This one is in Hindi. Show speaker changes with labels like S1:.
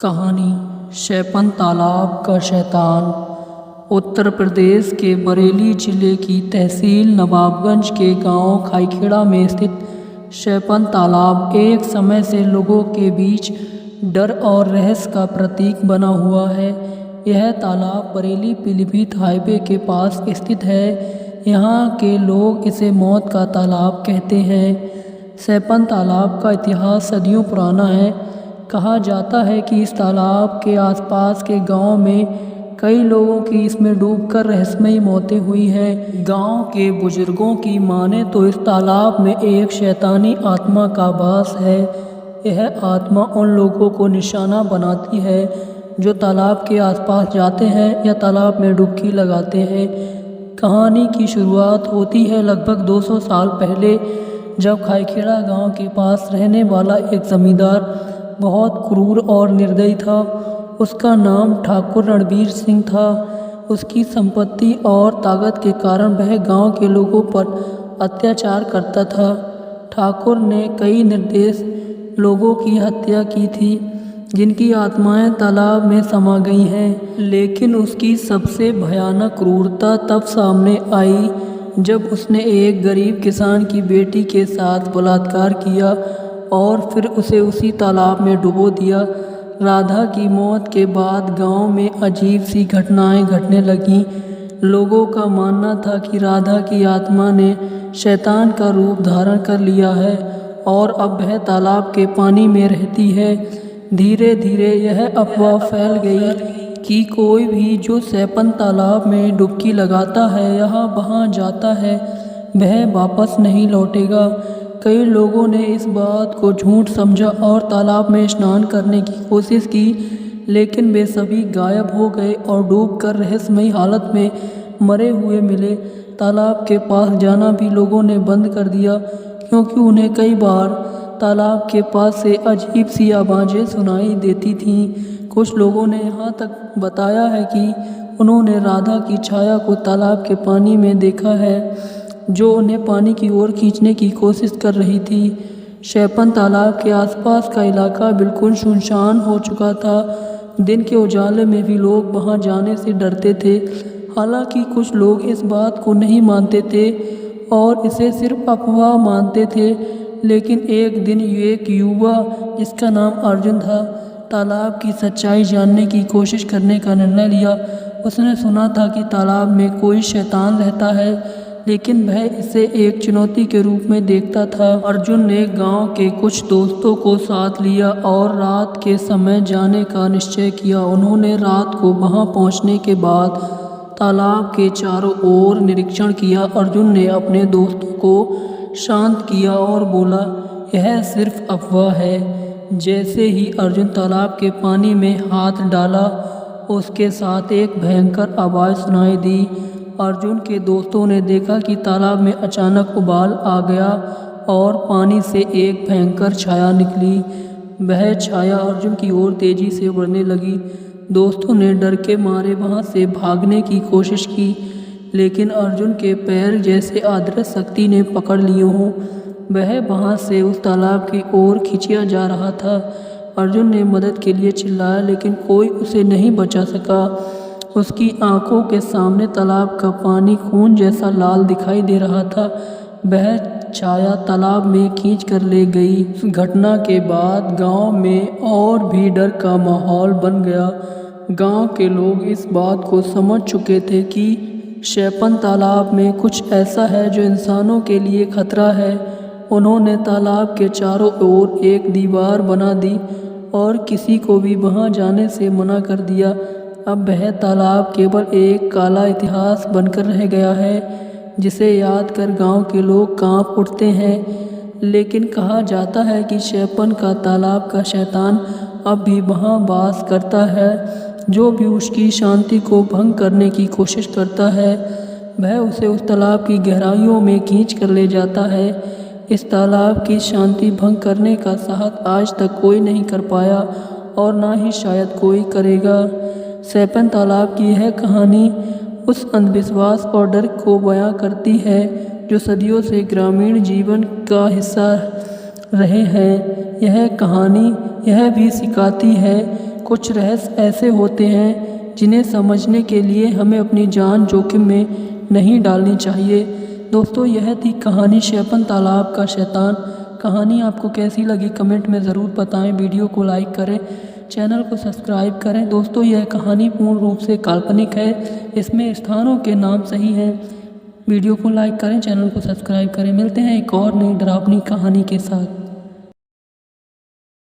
S1: कहानी शैपन तालाब का शैतान। उत्तर प्रदेश के बरेली जिले की तहसील नवाबगंज के गांव खाईखेड़ा में स्थित शैपन तालाब एक समय से लोगों के बीच डर और रहस्य का प्रतीक बना हुआ है। यह तालाब बरेली पीलीभीत हाईवे के पास स्थित है। यहाँ के लोग इसे मौत का तालाब कहते हैं। शैपन तालाब का इतिहास सदियों पुराना है। कहा जाता है कि इस तालाब के आसपास के गांव में कई लोगों की इसमें डूबकर रहस्यमयी मौतें हुई हैं। गांव के बुजुर्गों की माने तो इस तालाब में एक शैतानी आत्मा का वास है। यह आत्मा उन लोगों को निशाना बनाती है जो तालाब के आसपास जाते हैं या तालाब में डुबकी लगाते हैं। कहानी की शुरुआत होती है लगभग 200 साल पहले, जब खाईखेड़ा गांव के पास रहने वाला एक जमींदार बहुत क्रूर और निर्दयी था। उसका नाम ठाकुर रणबीर सिंह था। उसकी संपत्ति और ताकत के कारण वह गांव के लोगों पर अत्याचार करता था। ठाकुर ने कई निर्दोष लोगों की हत्या की थी जिनकी आत्माएं तालाब में समा गई हैं। लेकिन उसकी सबसे भयानक क्रूरता तब सामने आई जब उसने एक गरीब किसान की बेटी के साथ बलात्कार किया और फिर उसे उसी तालाब में डुबो दिया। राधा की मौत के बाद गांव में अजीब सी घटनाएं घटने लगीं। लोगों का मानना था कि राधा की आत्मा ने शैतान का रूप धारण कर लिया है और अब वह तालाब के पानी में रहती है। धीरे धीरे यह अफवाह फैल गई कि कोई भी जो शैपन तालाब में डुबकी लगाता है, यहाँ वहाँ जाता है, वह वापस नहीं लौटेगा। कई लोगों ने इस बात को झूठ समझा और तालाब में स्नान करने की कोशिश की, लेकिन वे सभी गायब हो गए और डूबकर रहस्यमयी हालत में मरे हुए मिले। तालाब के पास जाना भी लोगों ने बंद कर दिया क्योंकि उन्हें कई बार तालाब के पास से अजीब सी आवाज़ें सुनाई देती थीं। कुछ लोगों ने यहाँ तक बताया है कि उन्होंने राधा की छाया को तालाब के पानी में देखा है जो उन्हें पानी की ओर खींचने की कोशिश कर रही थी। शैपन तालाब के आसपास का इलाका बिल्कुल सुनसान हो चुका था। दिन के उजाले में भी लोग वहां जाने से डरते थे। हालांकि कुछ लोग इस बात को नहीं मानते थे और इसे सिर्फ अफवाह मानते थे। लेकिन एक दिन एक युवा जिसका नाम अर्जुन था, तालाब की सच्चाई जानने की कोशिश करने का निर्णय लिया। उसने सुना था कि तालाब में कोई शैतान रहता है, लेकिन वह इसे एक चुनौती के रूप में देखता था। अर्जुन ने गांव के कुछ दोस्तों को साथ लिया और रात के समय जाने का निश्चय किया। उन्होंने रात को वहां पहुंचने के बाद तालाब के चारों ओर निरीक्षण किया। अर्जुन ने अपने दोस्तों को शांत किया और बोला, यह सिर्फ अफवाह है। जैसे ही अर्जुन तालाब के पानी में हाथ डाला, उसके साथ एक भयंकर आवाज़ सुनाई दी। अर्जुन के दोस्तों ने देखा कि तालाब में अचानक उबाल आ गया और पानी से एक भयंकर छाया निकली। वह छाया अर्जुन की ओर तेजी से बढ़ने लगी। दोस्तों ने डर के मारे वहां से भागने की कोशिश की, लेकिन अर्जुन के पैर जैसे अदृश्य शक्ति ने पकड़ लिए हों, वह वहां से उस तालाब की ओर खींचा जा रहा था। अर्जुन ने मदद के लिए चिल्लाया, लेकिन कोई उसे नहीं बचा सका। उसकी आंखों के सामने तालाब का पानी खून जैसा लाल दिखाई दे रहा था। वह छाया तालाब में खींच कर ले गई। इस घटना के बाद गांव में और भी डर का माहौल बन गया। गांव के लोग इस बात को समझ चुके थे कि शैपन तालाब में कुछ ऐसा है जो इंसानों के लिए खतरा है। उन्होंने तालाब के चारों ओर एक दीवार बना दी और किसी को भी वहां जाने से मना कर दिया। अब वह तालाब केवल एक काला इतिहास बनकर रह गया है जिसे याद कर गांव के लोग कांप उठते हैं। लेकिन कहा जाता है कि शैपन का तालाब का शैतान अब भी वहां वास करता है। जो भी उसकी शांति को भंग करने की कोशिश करता है, वह उसे उस तालाब की गहराइयों में खींच कर ले जाता है। इस तालाब की शांति भंग करने का साहस आज तक कोई नहीं कर पाया और ना ही शायद कोई करेगा। शैपन तालाब की यह कहानी उस अंधविश्वास और डर को बयां करती है जो सदियों से ग्रामीण जीवन का हिस्सा रहे हैं। यह कहानी यह भी सिखाती है कुछ रहस्य ऐसे होते हैं जिन्हें समझने के लिए हमें अपनी जान जोखिम में नहीं डालनी चाहिए। दोस्तों, यह थी कहानी शैतान तालाब का शैतान। कहानी आपको कैसी लगी कमेंट में ज़रूर बताएं। वीडियो को लाइक करें, चैनल को सब्सक्राइब करें। दोस्तों, यह कहानी पूर्ण रूप से काल्पनिक है, इसमें स्थानों के नाम सही हैं। वीडियो को लाइक करें, चैनल को सब्सक्राइब करें। मिलते हैं एक और नई डरावनी कहानी के साथ।